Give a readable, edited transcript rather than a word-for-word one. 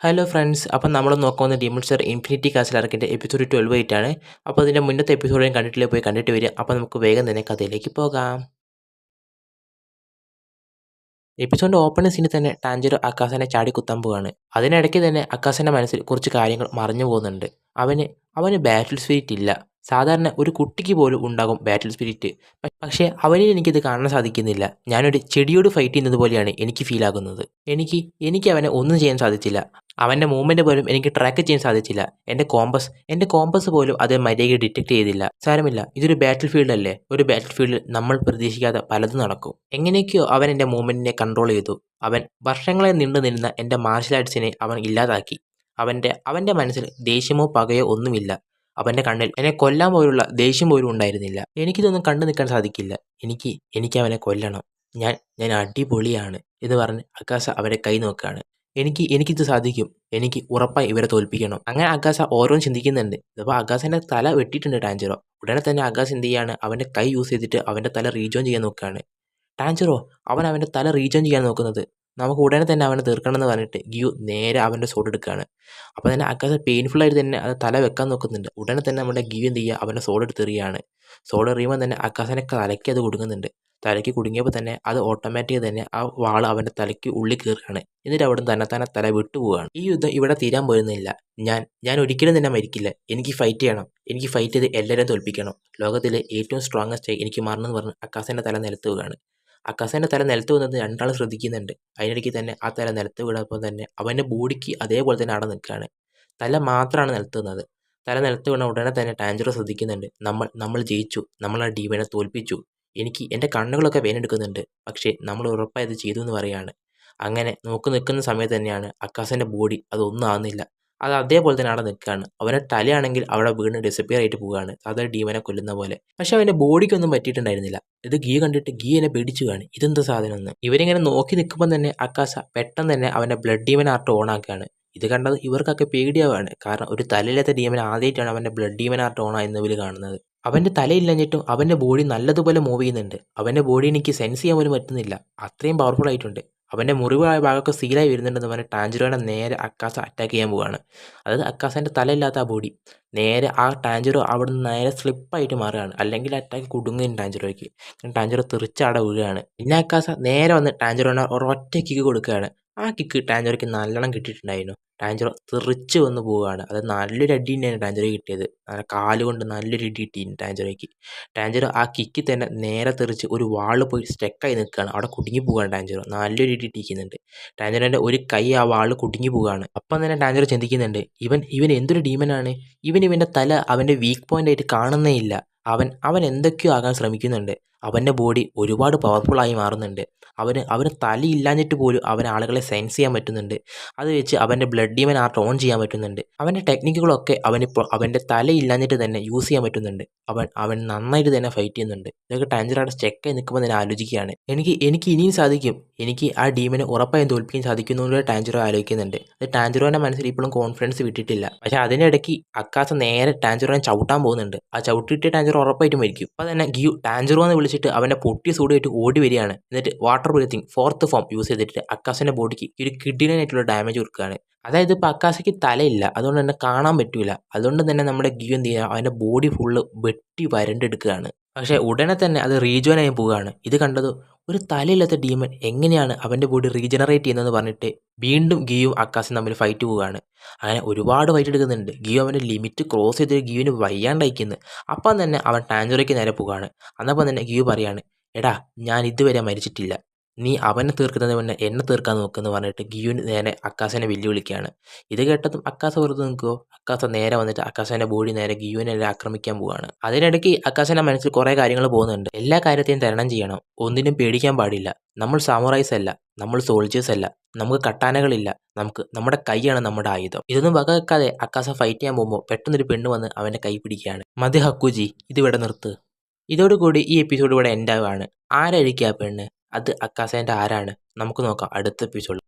Hello friends, അപ്പം നമ്മൾ നോക്കുന്ന ഡീമൺ സ്റ്റാർ ഇൻഫിനിറ്റി കാസിൽ ആർക്കിൻ്റെ എപ്പിസോഡ് 12 ആയിട്ടാണ്. അപ്പോൾ അതിൻ്റെ മുന്നത്തെ എപ്പിസോഡ് കണ്ടിട്ടില്ലേ, പോയി കണ്ടിട്ട് വരിക. അപ്പോൾ നമുക്ക് വേഗം തന്നെ കഥയിലേക്ക് പോകാം. എപ്പിസോഡിൻ്റെ ഓപ്പണിംഗ് സീനിൽ തന്നെ ടാഞ്ചറോ അക്കാസനെ ചാടി കുത്താൻ പോവാണ്. അതിനിടയ്ക്ക് തന്നെ അക്കാസൻ്റെ മനസ്സിൽ കുറച്ച് കാര്യങ്ങൾ മറഞ്ഞു പോകുന്നുണ്ട്. അവന് അവന് ബാറ്റിൽ സ്പിരിറ്റ് ഇല്ല. സാധാരണ ഒരു കുട്ടിക്ക് പോലും ഉണ്ടാകും ബാറ്റിൽ സ്പിരിറ്റ്. പക്ഷേ അവനിൽ എനിക്കിത് കാണാൻ സാധിക്കുന്നില്ല. ഞാനൊരു ചെടിയോട് ഫൈറ്റ് ചെയ്യുന്നത് പോലെയാണ് എനിക്ക് ഫീൽ ആകുന്നത്. എനിക്ക് അവനെ ഒന്നും ചെയ്യാൻ സാധിച്ചില്ല. അവൻ്റെ മൂവ്മെൻറ്റ് പോലും എനിക്ക് ട്രാക്ക് ചെയ്യാൻ സാധിച്ചില്ല. എൻ്റെ കോമ്പസ് പോലും അത് മര്യാദയ്ക്ക് ഡിറ്റക്ട് ചെയ്തില്ല. സാരമില്ല, ഇതൊരു ബാറ്റിൽ ഫീൽഡ് അല്ലേ. ഒരു ബാറ്റിൽ ഫീൽഡിൽ നമ്മൾ പ്രതീക്ഷിക്കാതെ പലതും നടക്കും. എങ്ങനെയൊക്കെയോ അവൻ എൻ്റെ മൂവ്മെൻറ്റിനെ കൺട്രോൾ ചെയ്തു. അവൻ വർഷങ്ങളെ നീണ്ടു നിന്ന എൻ്റെ മാർഷൽ ആർട്സിനെ അവൻ ഇല്ലാതാക്കി. അവൻ്റെ മനസ്സിൽ ദേഷ്യമോ പകയോ ഒന്നുമില്ല. അവൻ്റെ കണ്ണിൽ എന്നെ കൊല്ലാൻ പോലുള്ള ദേഷ്യം പോലും ഉണ്ടായിരുന്നില്ല. എനിക്കിതൊന്നും കണ്ടു നിൽക്കാൻ സാധിക്കില്ല. എനിക്ക് അവനെ കൊല്ലണം. ഞാൻ അടിപൊളിയാണ് എന്ന് പറഞ്ഞ് അക്കാസ അവരെ കൈ നോക്കുകയാണ്. എനിക്കിത് സാധിക്കും. എനിക്ക് ഉറപ്പായി ഇവരെ തോൽപ്പിക്കണം. അങ്ങനെ അഗാസ ഓരോന്ന് ചിന്തിക്കുന്നുണ്ട്. ഇതിപ്പോൾ അഗാസിൻ്റെ തല വെട്ടിയിട്ടുണ്ട് ടാഞ്ചറോ. ഉടനെ തന്നെ അഗാസ് എന്ത് ചെയ്യാണ്, അവൻ്റെ കൈ യൂസ് ചെയ്തിട്ട് അവൻ്റെ തല റീജോയിൻ ചെയ്യാൻ നോക്കുകയാണ്. ടാഞ്ചറോ അവൻ്റെ തല റീജോയിൻ ചെയ്യാൻ നോക്കുന്നത്. നമുക്ക് ഉടനെ തന്നെ അവനെ തീർക്കണം എന്ന് പറഞ്ഞിട്ട് ഗിയു നേരെ അവൻ്റെ സോഡ് എടുക്കുകയാണ്. അപ്പോൾ തന്നെ അഗാസ പെയിൻഫുള്ളായിട്ട് തന്നെ അത് തല വെക്കാൻ നോക്കുന്നുണ്ട്. ഉടനെ തന്നെ നമ്മുടെ ഗിയു എന്ത് ചെയ്യുക, അവൻ്റെ സോഡ് എടുത്ത് എറിയുകയാണ്. സോഡ് എറിയുമ്പോൾ തന്നെ അഗാസിനെ തലയ്ക്ക് അത് കുടുങ്ങുന്നുണ്ട്. തലയ്ക്ക് കുടുങ്ങിയപ്പോൾ തന്നെ അത് ഓട്ടോമാറ്റിക് തന്നെ ആ വാൾ അവൻ്റെ തലയ്ക്ക് ഉള്ളിൽ കയറുകയാണ്. എന്നിട്ട് അവിടെ തന്നെ തല വിട്ടുപോവുകയാണ്. ഈ യുദ്ധം ഇവിടെ തീരാൻ പോരുന്നില്ല. ഞാൻ ഒരിക്കലും തന്നെ മരിക്കില്ല. എനിക്ക് ഫൈറ്റ് ചെയ്യണം. എനിക്ക് ഫൈറ്റ് ചെയ്ത് എല്ലാവരെയും തോൽപ്പിക്കണം. ലോകത്തിലെ ഏറ്റവും സ്ട്രോങ്ങസ്റ്റ് ആയി എനിക്ക് മാറണമെന്ന് പറഞ്ഞ് അക്കാസൻ്റെ തല നിലത്ത് വീഴുകയാണ്. അക്കാസൻ്റെ തല നിലത്ത് വീഴുന്നത് രണ്ടാളും ശ്രദ്ധിക്കുന്നുണ്ട്. അതിനിടയ്ക്ക് തന്നെ ആ തല നിലത്ത് വീണപ്പോൾ തന്നെ അവൻ്റെ ബോഡിക്ക് അതേപോലെ തന്നെ അവിടെ നിൽക്കുകയാണ്. തല മാത്രമാണ് നിലത്ത് വീണത്. തല നിലത്ത് വീണ ഉടനെ തന്നെ ടാഞ്ചറോ ശ്രദ്ധിക്കുന്നുണ്ട്. നമ്മൾ ജയിച്ചു. നമ്മൾ ആ ഡീമനെ തോൽപ്പിച്ചു. എൻ്റെ കണ്ണുകളൊക്കെ വേദനെടുക്കുന്നുണ്ട്. പക്ഷേ നമ്മൾ ഉറപ്പായി ഇത് ചെയ്തു എന്ന് പറയുകയാണ്. അങ്ങനെ നോക്കി നിൽക്കുന്ന സമയത്ത് തന്നെയാണ് അക്കാസൻ്റെ ബോഡി അതൊന്നും ആവുന്നില്ല. അത് അതേപോലെ തന്നെ അവിടെ നിൽക്കുകയാണ്. അവൻ്റെ തലയാണെങ്കിൽ അവിടെ വീണ് ഡിസപ്പിയർ ആയിട്ട് പോവുകയാണ്, സാധാരണ ഡീമനെ കൊല്ലുന്ന പോലെ. പക്ഷെ അവൻ്റെ ബോഡിക്കൊന്നും പറ്റിയിട്ടുണ്ടായിരുന്നില്ല. ഇത് ഗീ കണ്ടിട്ട് ഗീ എന്നെ പേടിച്ചു കാണും. ഇതെന്താ സാധനം എന്ന്. ഇവരിങ്ങനെ നോക്കി നിൽക്കുമ്പോൾ തന്നെ അക്കാസ പെട്ടെന്ന് തന്നെ അവൻ്റെ ബ്ലഡ് ഡീമൻ ആർട്ട് ഓൺ ആക്കുകയാണ്. ഇത് കണ്ടത് ഇവർക്കൊക്കെ പേടിയാവാണ്. കാരണം ഒരു തലയില്ലാത്ത ഡീമൻ ആദ്യമായിട്ടാണ് അവൻ്റെ ബ്ലഡ് ഡീമൻ ആർട്ട് ഓൺ ആയെന്ന് ഇവർ കാണുന്നത്. അവൻ്റെ തലയില്ലഞ്ഞിട്ടും അവൻ്റെ ബോഡി നല്ലതുപോലെ മൂവ് ചെയ്യുന്നുണ്ട്. അവൻ്റെ ബോഡി എനിക്ക് സെൻസ് ചെയ്യാൻ പോലും പറ്റുന്നില്ല. അത്രയും പവർഫുൾ ആയിട്ടുണ്ട്. അവൻ്റെ മുറിവായ ഭാഗമൊക്കെ സീലായി വരുന്നുണ്ടെന്ന് പറഞ്ഞ് ടാഞ്ചറോനെ നേരെ അക്കാസ അറ്റാക്ക് ചെയ്യാൻ പോവുകയാണ്. അതായത് അക്കാസൻ്റെ തലയില്ലാത്ത ആ ബോഡി നേരെ ആ ടാഞ്ചറോ അവിടെ നിന്ന് നേരെ സ്ലിപ്പായിട്ട് മാറുകയാണ്. അല്ലെങ്കിൽ അറ്റാക്ക് കുടുങ്ങും ടാഞ്ചറോയ്ക്ക്. ടാഞ്ചറോ തെറിച്ചവിടെ വീഴുകയാണ്. പിന്നെ അക്കാസ നേരെ വന്ന് ടാഞ്ചറോനെ ഒരൊറ്റ കിക്ക് കൊടുക്കുകയാണ്. ആ കിക്ക് ടാഞ്ചറോയ്ക്ക് നല്ലോണം കിട്ടിയിട്ടുണ്ടായിരുന്നു. ടാഞ്ചറോ തെറിച്ച് വന്ന് പോവുകയാണ്. അത് നല്ലൊരു അടി തന്നെയാണ് ടാഞ്ചറോ കിട്ടിയത്. അങ്ങനെ കാലുകൊണ്ട് നല്ലൊരു ഇടി കിട്ടിയിരുന്നു ടാഞ്ചറോയ്ക്ക്. ടാഞ്ചറോ ആ കിക്കിൽ തന്നെ നേരെ തെറിച്ച് ഒരു വാളിൽ പോയി സ്റ്റക്കായി നിൽക്കുകയാണ്. അവിടെ കുടുങ്ങി പോവുകയാണ് ടാഞ്ചറോ. നല്ലൊരു ഇടി ഇട്ടിരിക്കുന്നുണ്ട്. ടാഞ്ചറോൻ്റെ ഒരു കൈ ആ വാളിൽ കുടുങ്ങി പോവുകയാണ്. അപ്പം തന്നെ ടാഞ്ചറോ ചിന്തിക്കുന്നുണ്ട്, ഇവൻ എന്തൊരു ഡീമനാണ്. ഇവൻ്റെ തല അവൻ്റെ വീക്ക് പോയിന്റ് ആയിട്ട് കാണുന്നേ ഇല്ല. അവൻ എന്തൊക്കെയോ ആകാൻ ശ്രമിക്കുന്നുണ്ട്. അവൻ്റെ ബോഡി ഒരുപാട് പവർഫുള്ളായി മാറുന്നുണ്ട്. അവന് തലയില്ലാഞ്ഞിട്ട് പോലും അവൻ ആളുകളെ സെൻസ് ചെയ്യാൻ പറ്റുന്നുണ്ട്. അത് വെച്ച് അവൻ്റെ ബ്ലഡ് ഡീമൻ ആർട്ട് ഓൺ ചെയ്യാൻ പറ്റുന്നുണ്ട്. അവൻ്റെ ടെക്നിക്കുകളൊക്കെ അവനിപ്പോൾ അവൻ്റെ തലയില്ലാഞ്ഞിട്ട് തന്നെ യൂസ് ചെയ്യാൻ പറ്റുന്നുണ്ട്. അവൻ നന്നായിട്ട് തന്നെ ഫൈറ്റ് ചെയ്യുന്നുണ്ട്. ഇതൊക്കെ ടാഞ്ചറായിട്ട് സ്റ്റക്കായി നിൽക്കുമ്പോൾ തന്നെ ആലോചിക്കുകയാണ്. എനിക്ക് ഇനിയും സാധിക്കും. എനിക്ക് ആ ഡീമനെ ഉറപ്പായും തോൽപ്പിക്കാൻ സാധിക്കുന്നതുകൊണ്ട് ടാഞ്ചറോ ആലോചിക്കുന്നുണ്ട്. അത് ടാഞ്ചറോൻ്റെ മനസ്സിൽ ഇപ്പോഴും കോൺഫിഡൻസ് വിട്ടിട്ടില്ല. പക്ഷേ അതിനിടയ്ക്ക് അക്കാസ നേരെ ടാഞ്ചറോനെ ചവിട്ടാൻ പോകുന്നുണ്ട്. ആ ചവിട്ടിയിട്ട് ടാഞ്ചറോ ഉറപ്പായിട്ടും മരിക്കും. അപ്പോൾ തന്നെ ഗിയു ടാഞ്ചറോ എന്ന് വിളിച്ചിട്ട് അവൻ്റെ പൊട്ടിയ സൂടിയായിട്ട് ഓടി വരികയാണ്. എന്നിട്ട് water breathing fourth form use ചെയ്തിട്ട് അക്കാസിൻ്റെ ബോഡിക്ക് ഒരു കിഡിനായിട്ടുള്ള ഡാമേജ് കൊടുക്കുകയാണ്. അതായത് ഇപ്പോൾ അക്കാസയ്ക്ക് തലയില്ല, അതുകൊണ്ട് തന്നെ കാണാൻ പറ്റില്ല. അതുകൊണ്ട് തന്നെ നമ്മുടെ ഗിയു എന്ത് ചെയ്യുക, അവൻ്റെ ബോഡി ഫുള്ള് വെട്ടി വരണ്ടെടുക്കുകയാണ്. പക്ഷേ ഉടനെ തന്നെ അത് റീജോയിൻ ആയി പോവുകയാണ്. ഇത് കണ്ടത് ഒരു തലയില്ലാത്ത ഡീമൻ എങ്ങനെയാണ് അവൻ്റെ ബോഡി റീജനറേറ്റ് ചെയ്യുന്നതെന്ന് പറഞ്ഞിട്ട് വീണ്ടും ഗിയും അക്കാസും തമ്മിൽ ഫൈറ്റ് പോവുകയാണ്. അങ്ങനെ ഒരുപാട് ഫൈറ്റ് എടുക്കുന്നുണ്ട്. ഗിയു അവൻ്റെ ലിമിറ്റ് ക്രോസ് ചെയ്ത് ഗിയുവിന് വയ്യാണ്ടയക്കുന്നു. അപ്പം തന്നെ അവൻ ടാഞ്ചറോയ്ക്ക് നേരെ പോവുകയാണ്. അന്നപ്പം തന്നെ ഗിയു പറയാണ്, എടാ ഞാൻ ഇതുവരെ മരിച്ചിട്ടില്ല. നീ അവനെ തീർക്കുന്നതിന് മുന്നേ എന്നെ തീർക്കാൻ നോക്കുമെന്ന് പറഞ്ഞിട്ട് ഗിയുവിന് നേരെ അക്കാസിനെ വെല്ലുവിളിക്കുകയാണ്. ഇത് കേട്ടതും അക്കാസ വെറുതെ നിൽക്കുമോ? അക്കാസ നേരെ വന്നിട്ട് അക്കാസൻ്റെ ബോഡി നേരെ ഗിയുവിനെ ആക്രമിക്കാൻ പോവുകയാണ്. അതിനിടയ്ക്ക് അക്കാസൻ്റെ മനസ്സിൽ കുറേ കാര്യങ്ങൾ പോകുന്നുണ്ട്. എല്ലാ കാര്യത്തെയും തരണം ചെയ്യണം. ഒന്നിനും പേടിക്കാൻ പാടില്ല. നമ്മൾ സാമുറൈസ് അല്ല, നമ്മൾ സോൾജേഴ്സ് അല്ല, നമുക്ക് കട്ടാനകളില്ല, നമ്മുടെ കൈയാണ് നമ്മുടെ ആയുധം. ഇതൊന്നും വകവെക്കാതെ അക്കാസ ഫൈറ്റ് ചെയ്യാൻ പോകുമ്പോൾ പെട്ടെന്നൊരു പെണ്ണ് വന്ന് അവൻ്റെ കൈ പിടിക്കുകയാണ്. മതി ഹക്കുജി, ഇതിവിടെ നിർത്ത്. ഇതോടുകൂടി ഈ എപ്പിസോഡ് ഇവിടെ എൻഡ് ആവുകയാണ്. ആരായിരിക്കും ആ പെണ്ണ്? അത് അക്കാസേൻ്റെ ആരാണ്? നമുക്ക് നോക്കാം അടുത്ത എപ്പിസോഡിൽ.